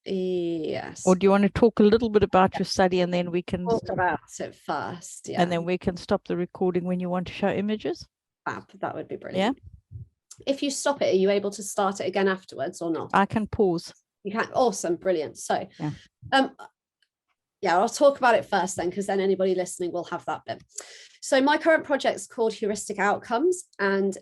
B: Yes.
A: Or do you want to talk a little bit about your study, and then we can
B: talk about it first? Yeah.
A: And then we can stop the recording when you want to show images.
B: That would be brilliant.
A: Yeah.
B: If you stop it, are you able to start it again afterwards or not?
A: I can pause.
B: You can. Awesome, brilliant. So,
A: yeah.
B: Yeah, I'll talk about it first then, because then anybody listening will have that bit. So my current project is called Heuristic Outcomes, and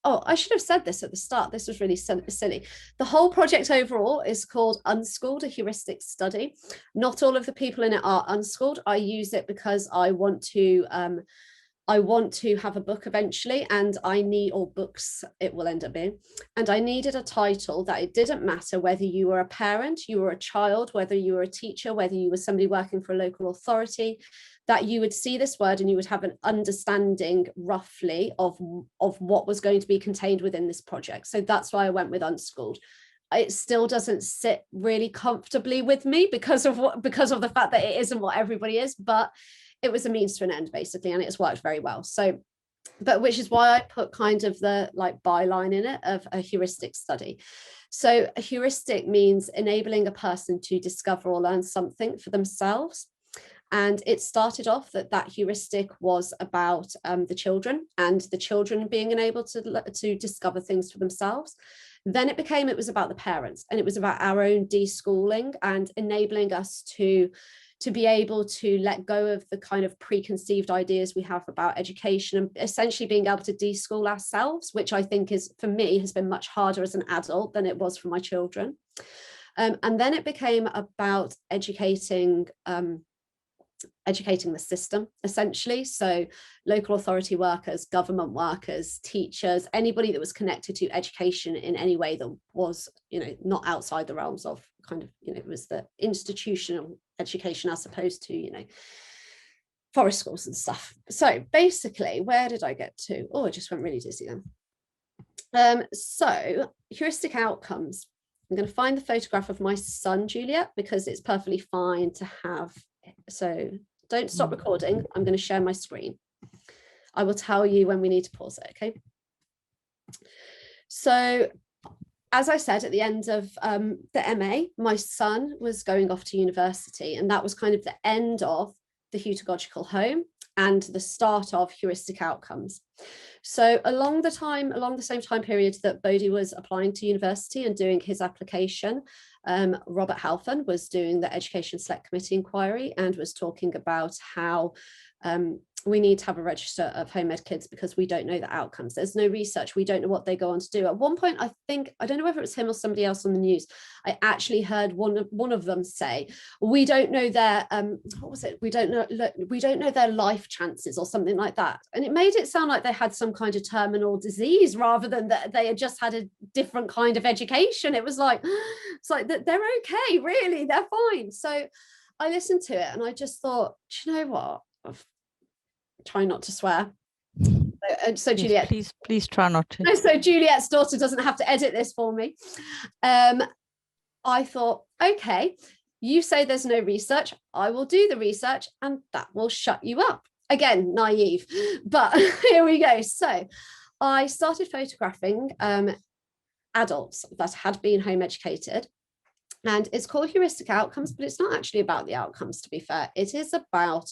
B: I should have said this at the start. This was really silly. The whole project overall is called Unschooled, a heuristic study. Not all of the people in it are unschooled. I use it because I want to have a book eventually, and or books it will end up being, and I needed a title that it didn't matter whether you were a parent, you were a child, whether you were a teacher, whether you were somebody working for a local authority, that you would see this word and you would have an understanding roughly of what was going to be contained within this project. So that's why I went with Unschooled. It still doesn't sit really comfortably with me because of the fact that it isn't what everybody is, but it was a means to an end basically, and it's worked very well. So, but which is why I put kind of the like byline in it of a heuristic study. So a heuristic means enabling a person to discover or learn something for themselves. And it started off that heuristic was about the children, and the children being enabled to discover things for themselves. Then it was about the parents, and it was about our own deschooling and enabling us to be able to let go of the kind of preconceived ideas we have about education, and essentially being able to deschool ourselves, which I think for me has been much harder as an adult than it was for my children. And then it became about educating the system, essentially. So local authority workers, government workers, teachers, anybody that was connected to education in any way that was, not outside the realms of kind of, it was the institutional education as opposed to, forest schools and stuff. So basically, where did I get to? Oh, I just went really dizzy then. So heuristic outcomes. I'm going to find the photograph of my son, Juliet, because it's perfectly fine to have. So don't stop recording. I'm going to share my screen. I will tell you when we need to pause it, okay? So as I said, at the end of the MA, my son was going off to university, and that was kind of the end of the heutagogical home and the start of heuristic outcomes. So along the same time period that Bodhi was applying to university and doing his application, Robert Halfon was doing the Education Select Committee inquiry and was talking about how we need to have a register of home ed kids because we don't know the outcomes. There's no research. We don't know what they go on to do. At one point, I don't know whether it was him or somebody else on the news, I actually heard one of them say, we don't know their what was it? We don't know their life chances or something like that. And it made it sound like they had some kind of terminal disease rather than that they had just had a different kind of education. It was like, they're okay, really, they're fine. So I listened to it and I just thought, do you know what? Try not to swear. So
A: yes,
B: Juliet,
A: please try not to.
B: So Juliet's daughter doesn't have to edit this for me. I thought, okay, you say there's no research, I will do the research and that will shut you up. Again, naive, but here we go. So I started photographing adults that had been home educated, and it's called Heuristic Outcomes, but it's not actually about the outcomes, to be fair. It is about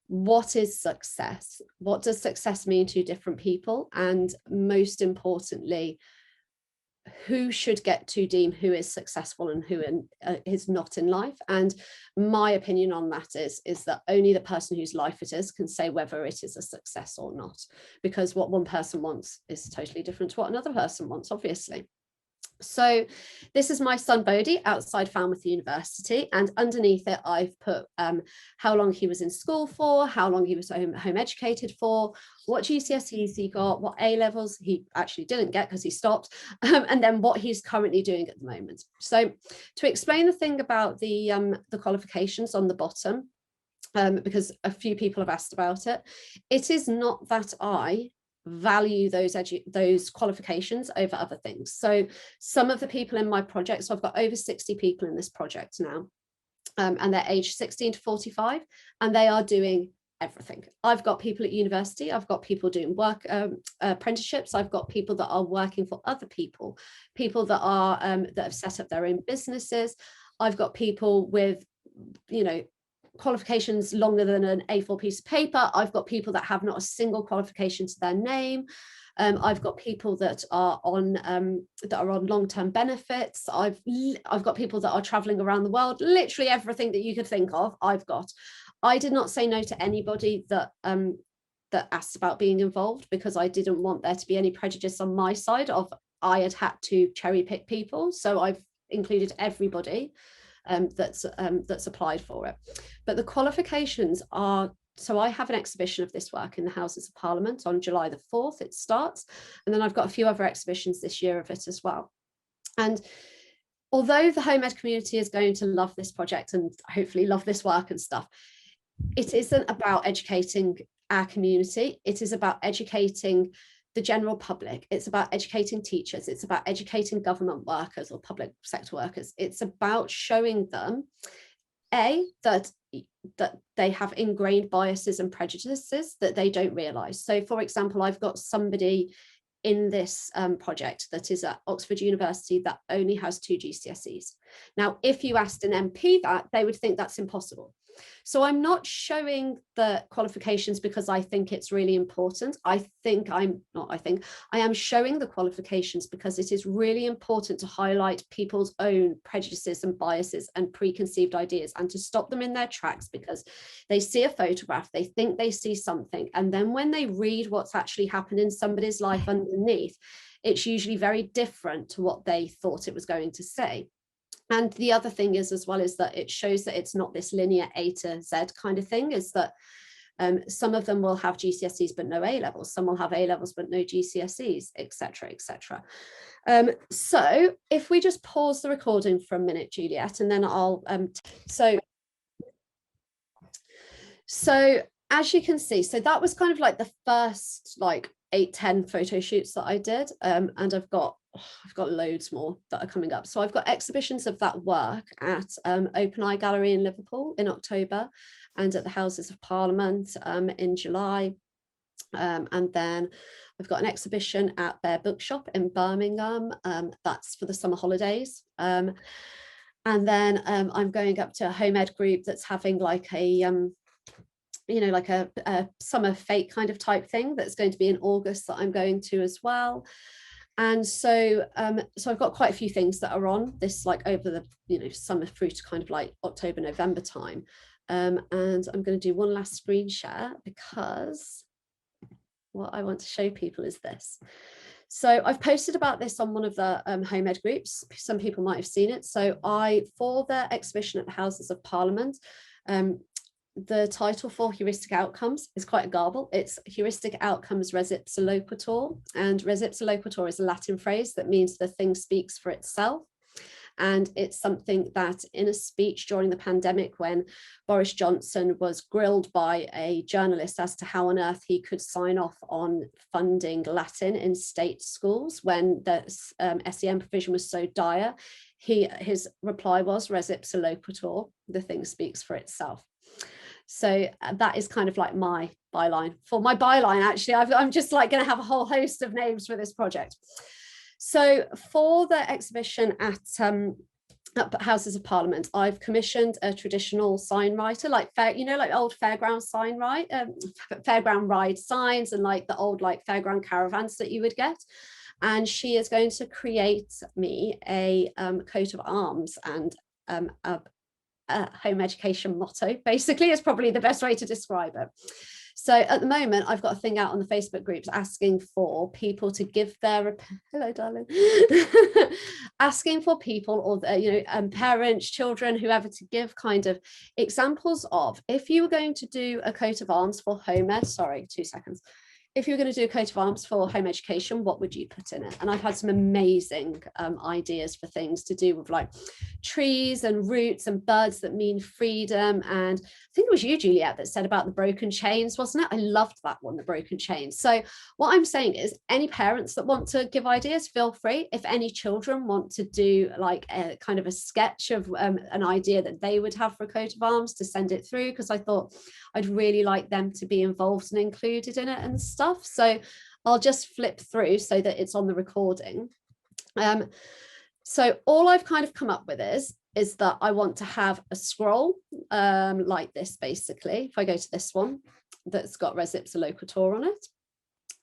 B: what is success? What does success mean to different people? And most importantly, who should get to deem who is successful and who is not in life? And my opinion on that is that only the person whose life it is can say whether it is a success or not, because what one person wants is totally different to what another person wants, obviously. So this is my son Bodhi outside Falmouth University, and underneath it I've put how long he was in school for, how long he was home educated for, what GCSEs he got, what A levels he actually didn't get because he stopped, and then what he's currently doing at the moment. So to explain the thing about the qualifications on the bottom, because a few people have asked about it, it is not that I value those qualifications over other things. So some of the people in my project, so I've got over 60 people in this project now, and they're aged 16 to 45, and they are doing everything. I've got people at university, I've got people doing work apprenticeships, I've got people that are working for other people that are that have set up their own businesses. I've got people with, you know, qualifications longer than an A4 piece of paper. I've got people that have not a single qualification to their name. I've got people that are on long-term benefits. I've got people that are traveling around the world. Literally everything that you could think of, I've got. I did not say no to anybody that asked about being involved, because I didn't want there to be any prejudice on my side of I had to cherry pick people. So I've included everybody that's applied for it. But the qualifications are, so I have an exhibition of this work in the Houses of Parliament on July the 4th, it starts, and then I've got a few other exhibitions this year of it as well. And although the home ed community is going to love this project and hopefully love this work and stuff, it isn't about educating our community, it is about educating the general public. It's about educating teachers, it's about educating government workers or public sector workers. It's about showing them that they have ingrained biases and prejudices that they don't realize. So for example, I've got somebody in this project that is at Oxford University that only has 2 GCSEs. Now, if you asked an MP that, they would think that's impossible. So I'm not showing the qualifications because I think it's really important. I am showing the qualifications because it is really important to highlight people's own prejudices and biases and preconceived ideas, and to stop them in their tracks, because they see a photograph, they think they see something, and then when they read what's actually happened in somebody's life underneath, it's usually very different to what they thought it was going to say. And the other thing is as well is that it shows that it's not this linear A to Z kind of thing, is that some of them will have GCSEs but no A levels, some will have A levels but no GCSEs, etc., etc. So if we just pause the recording for a minute, Juliet, and then I'll so as you can see, so that was kind of like the first like 8-10 photo shoots that I did, and I've got loads more that are coming up. So I've got exhibitions of that work at Open Eye Gallery in Liverpool in October, and at the Houses of Parliament in July. And then I've got an exhibition at Bear Bookshop in Birmingham. That's for the summer holidays. And then I'm going up to a home ed group that's having like a like a summer fete kind of type thing that's going to be in August that I'm going to as well. And so so I've got quite a few things that are on this, like over the summer through to kind of like October, November time. And I'm going to do one last screen share, because what I want to show people is this. So I've posted about this on one of the home ed groups. Some people might have seen it. So for the exhibition at the Houses of Parliament, the title for Heuristic Outcomes is quite a garble. It's Heuristic Outcomes Res Ipsa Loquitur. And Res Ipsa Loquitur is a Latin phrase that means the thing speaks for itself. And it's something that in a speech during the pandemic, when Boris Johnson was grilled by a journalist as to how on earth he could sign off on funding Latin in state schools when the SEM provision was so dire, his reply was res ipsa loquitur, the thing speaks for itself. So that is kind of like my byline. For my byline, actually, I'm just like going to have a whole host of names for this project. So for the exhibition at Houses of Parliament, I've commissioned a traditional sign writer, like like old fairground sign fairground ride signs, and like the old like fairground caravans that you would get. And she is going to create me a coat of arms and a home education motto, basically, is probably the best way to describe it. So at the moment, I've got a thing out on the Facebook groups asking for people to give their, hello, darling, asking for people or, parents, children, whoever, to give kind of examples of, if you were going to do a coat of arms for home ed, sorry, 2 seconds. If you're going to do a coat of arms for home education, what would you put in it? And I've had some amazing ideas for things to do with like trees and roots and birds that mean freedom. And I think it was you, Juliet, that said about the broken chains, wasn't it? I loved that one, the broken chains. So what I'm saying is, any parents that want to give ideas, feel free. If any children want to do like a kind of a sketch of an idea that they would have for a coat of arms, to send it through, because I thought I'd really like them to be involved and included in it and stuff. So I'll just flip through so that it's on the recording. So all I've kind of come up with is that I want to have a scroll like this, basically. If I go to this one that's got res ipsa loquitur on it,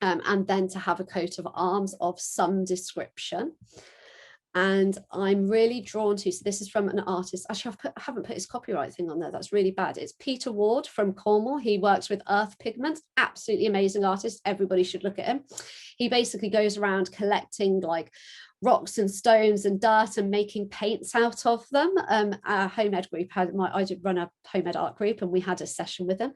B: and then to have a coat of arms of some description. And I'm really drawn to, so this is from an artist, actually I haven't put his copyright thing on there, that's really bad. It's Peter Ward from Cornwall. He works with earth pigments, absolutely amazing artist, everybody should look at him. He basically goes around collecting like rocks and stones and dirt and making paints out of them. Our home ed group I did run a home ed art group, and we had a session with him,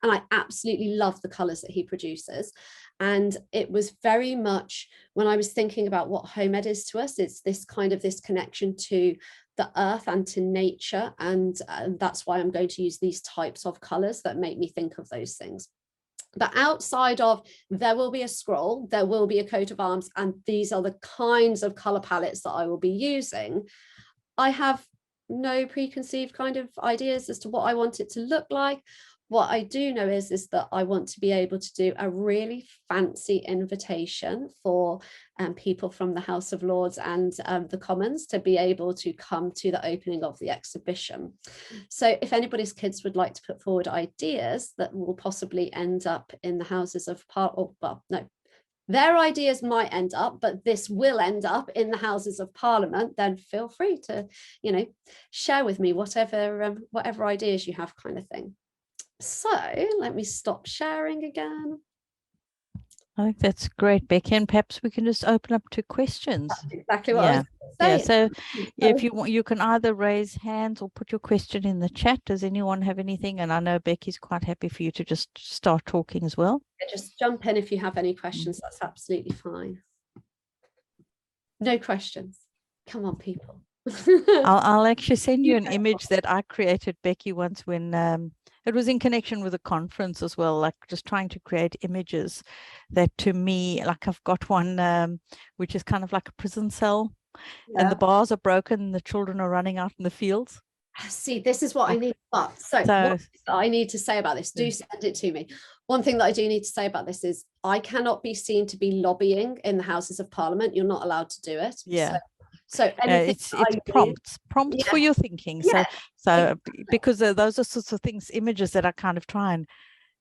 B: and I absolutely love the colors that he produces. And it was very much, when I was thinking about what home ed is to us, it's this kind of this connection to the earth and to nature, and that's why I'm going to use these types of colors that make me think of those things. But outside of, there will be a scroll, there will be a coat of arms, and these are the kinds of color palettes that I will be using. I have no preconceived kind of ideas as to what I want it to look like. What I do know is that I want to be able to do a really fancy invitation for people from the House of Lords and the Commons to be able to come to the opening of the exhibition. So if anybody's kids would like to put forward ideas that will possibly end up in the Houses of Parliament, well, no, their ideas might end up, but this will end up in the Houses of Parliament, then feel free to, share with me whatever ideas you have, kind of thing. So let me stop sharing again.
A: I think that's great, Becky, and perhaps we can just open up to questions.
B: That's exactly what I was
A: going to say. So if you want, you can either raise hands or put your question in the chat. Does anyone have anything? And I know Becky's quite happy for you to just start talking as well.
B: Just jump in if you have any questions. That's absolutely fine. No questions. Come on, people.
A: I'll actually send you an image that I created, Becky, once when it was in connection with a conference as well, like just trying to create images that, to me, like I've got one which is kind of like a prison cell, and the bars are broken and the children are running out in the fields.
B: See, this is what I need. What I need to say about this, do send it to me. One thing that I do need to say about this is I cannot be seen to be lobbying in the Houses of Parliament. You're not allowed to do it.
A: Yeah.
B: So
A: it's prompts for your thinking. So because those are sorts of things, images that I kind of try and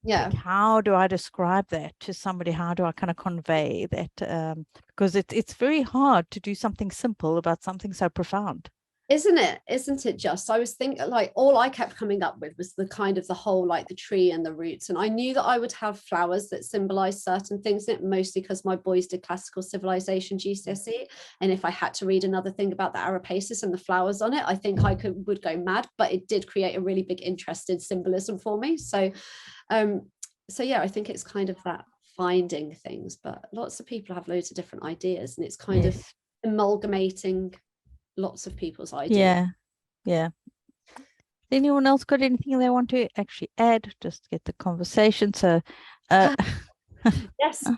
B: Yeah.
A: Like, how do I describe that to somebody? How do I kind of convey that? Because it's very hard to do something simple about something so profound.
B: Isn't it just? I was thinking, like, all I kept coming up with was the kind of the whole, like the tree and the roots, and I knew that I would have flowers that symbolize certain things in it, mostly because my boys did classical civilization GCSE, and if I had to read another thing about the arapaces and the flowers on it, I think I would go mad. But it did create a really big interest in symbolism for me. So yeah, I think it's kind of that finding things, but lots of people have loads of different ideas, and it's kind of amalgamating lots of people's ideas.
A: Yeah. Anyone else got anything they want to actually add? Just get the conversation. So
B: yes,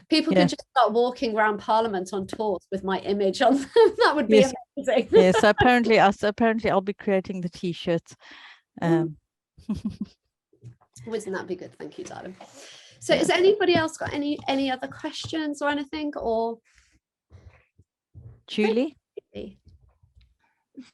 B: people can just start walking around Parliament on tours with my image on them. That would be amazing.
A: Yeah, so apparently I'll be creating the t-shirts.
B: Wouldn't that be good? Thank you, darling. So has anybody else got any other questions or anything? Or
A: Julie?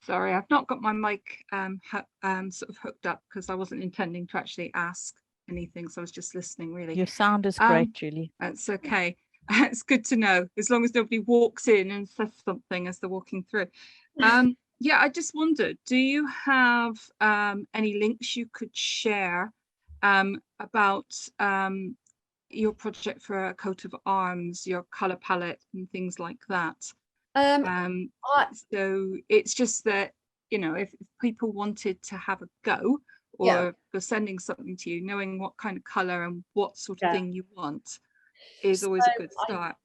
D: Sorry, I've not got my mic sort of hooked up because I wasn't intending to actually ask anything, so I was just listening, really.
A: Your sound is great, Julie.
D: That's okay. It's good to know, as long as nobody walks in and says something as they're walking through. Yeah, I just wondered, do you have any links you could share about your project for a coat of arms, your colour palette and things like that? So it's just that, you know, if people wanted to have a go, or they're sending something to you, knowing what kind of colour and what sort of thing you want is always a good start.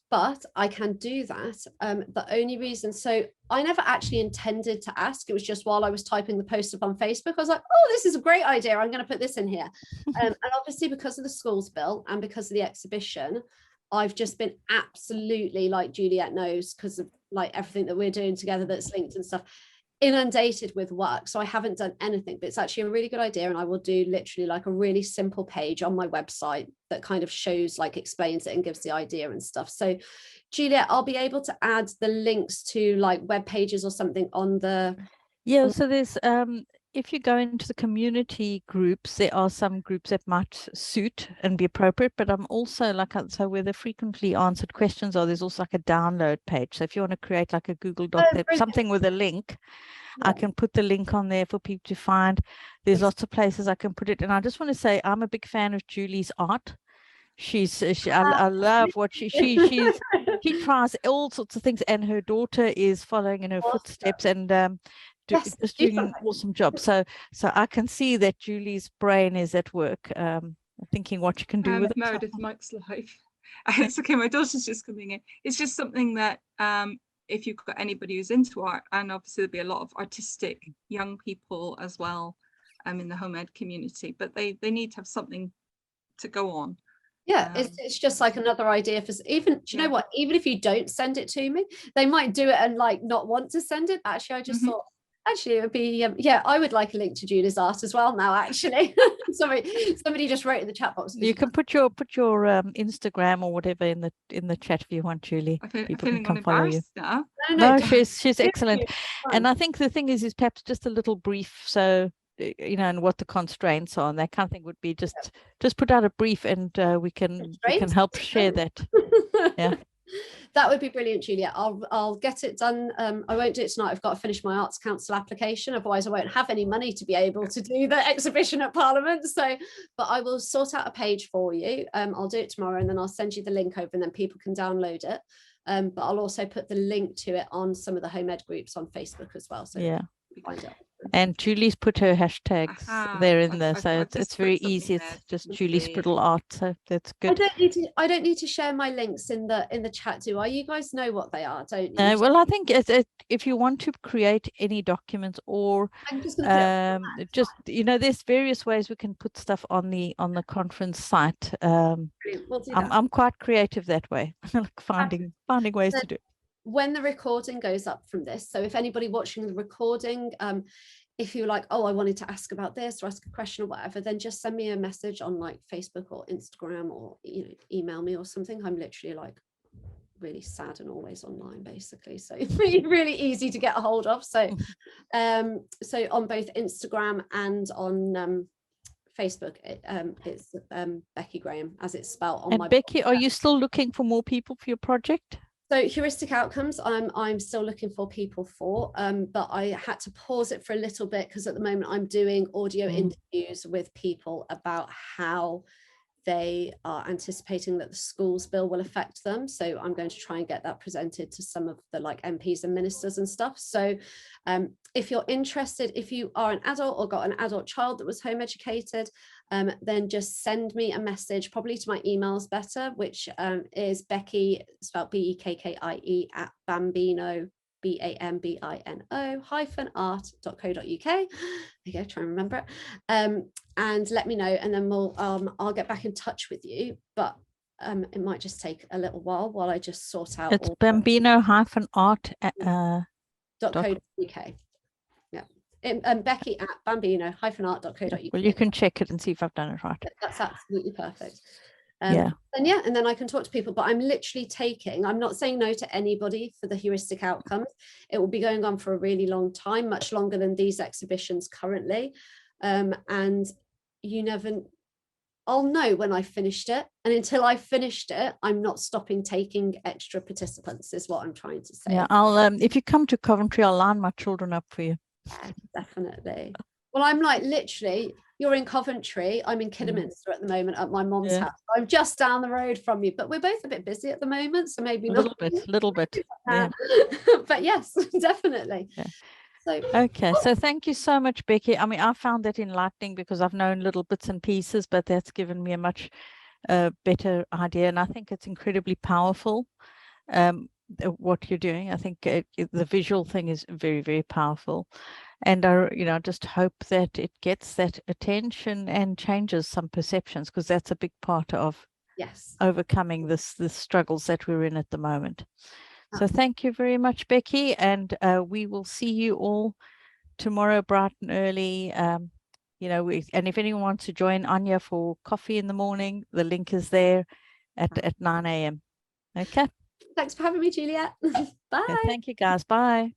B: But I can do that. The only reason, so I never actually intended to ask. It was just while I was typing the post up on Facebook, I was like, oh, this is a great idea, I'm going to put this in here. And obviously because of the schools bill and because of the exhibition, I've just been absolutely, like Juliet knows, because of like everything that we're doing together that's linked and stuff, inundated with work. So I haven't done anything, but it's actually a really good idea. And I will do literally like a really simple page on my website that kind of shows, like explains it and gives the idea and stuff. So Juliet, I'll be able to add the links to like web pages or something on the...
A: Yeah, so there's if you go into the community groups, there are some groups that might suit and be appropriate, but I'm also like, so where the frequently answered questions are, there's also like a download page. So if you want to create like a Google Doc, something with a link, I can put the link on there for people to find. There's lots of places I can put it. And I just want to say, I'm a big fan of Julie's art. I love what she tries all sorts of things, and her daughter is following in her footsteps and just doing an awesome job. So I can see that Julie's brain is at work, thinking what you can do with it.
D: Meredith Mike's life. It's okay, my daughter's just coming in. It's just something that if you've got anybody who's into art, and obviously there'll be a lot of artistic young people as well in the home ed community, but they need to have something to go on.
B: Yeah, it's just like another idea for even, do you know what, even if you don't send it to me, they might do it and like not want to send it. Actually, I just thought, actually, it would be, I would like a link to Julie's art as well now, actually. somebody just wrote in the chat box.
A: You can put your Instagram or whatever in the chat if you want, Julie. People can come follow you.
D: Now.
A: No, she's excellent. And I think the thing is perhaps just a little brief, so you know, and what the constraints are and that kind of thing would be just put out a brief, and we can help share that. Yeah.
B: That would be brilliant, Julia. I'll get it done. I won't do it tonight. I've got to finish my Arts Council application. Otherwise, I won't have any money to be able to do the exhibition at Parliament. So, but I will sort out a page for you. I'll do it tomorrow, and then I'll send you the link over, and then people can download it. But I'll also put the link to it on some of the home ed groups on Facebook as well. So find it.
A: And Julie's put her hashtags there in there, so it's very easy. It's just Julie Spriddle Art, so that's good.
B: I don't need to share my links in the chat, do I? You guys know what they are, don't you?
A: Well, I think if you want to create any documents or just you know, there's various ways we can put stuff on the conference site. I'm quite creative that way, like finding ways to do it.
B: When the recording goes up from this, so if anybody watching the recording, if you're like, oh, I wanted to ask about this or ask a question or whatever, then just send me a message on like Facebook or Instagram, or email me or something. I'm literally like really sad and always online, basically, so really easy to get a hold of. So so on both Instagram and on Facebook, it's Bekkie Graham, as it's spelled on
A: And
B: my
A: Bekkie, are you still looking for more people for your project?
B: So heuristic outcomes, I'm still looking for people for, but I had to pause it for a little bit because at the moment I'm doing audio interviews with people about how they are anticipating that the schools bill will affect them. So I'm going to try and get that presented to some of the like MPs and ministers and stuff. So if you're interested, if you are an adult or got an adult child that was home educated, then just send me a message, probably to my emails better, which is Bekkie, spelled Bekkie at Bambino, BAMBINO-art.co.uk. There you go, try and remember it. And let me know, and then I'll get back in touch with you. But it might just take a little while I just sort out.
A: It's bambino-art.
B: .co.uk. Yeah. Bekkie at bambino-art.co.uk.
A: Well, you can check it and see if I've done it right.
B: That's absolutely perfect.
A: Yeah.
B: And then I can talk to people, but I'm literally I'm not saying no to anybody for the heuristic outcomes. It will be going on for a really long time, much longer than these exhibitions currently. And I'll know when I finished it. And until I finished it, I'm not stopping taking extra participants, is what I'm trying to say.
A: Yeah, I'll if you come to Coventry, I'll line my children up for you.
B: Yeah, definitely. Well, I'm like literally, you're in Coventry, I'm in Kidderminster at the moment at my mom's house. I'm just down the road from you, but we're both a bit busy at the moment, so maybe
A: A
B: not.
A: little bit. Yeah.
B: But yes, definitely.
A: Yeah.
B: So
A: okay, so thank you so much, Bekkie. I mean, I found that enlightening because I've known little bits and pieces, but that's given me a much better idea, and I think it's incredibly powerful. What you're doing, I think the visual thing is very, very powerful, and I just hope that it gets that attention and changes some perceptions, because that's a big part of overcoming the struggles that we're in at the moment. So thank you very much, Bekkie, and we will see you all tomorrow bright and early. And if anyone wants to join Anya for coffee in the morning, the link is there at 9 a.m. Okay.
B: Thanks for having me, Juliet. Bye.
A: Okay, thank you, guys. Bye.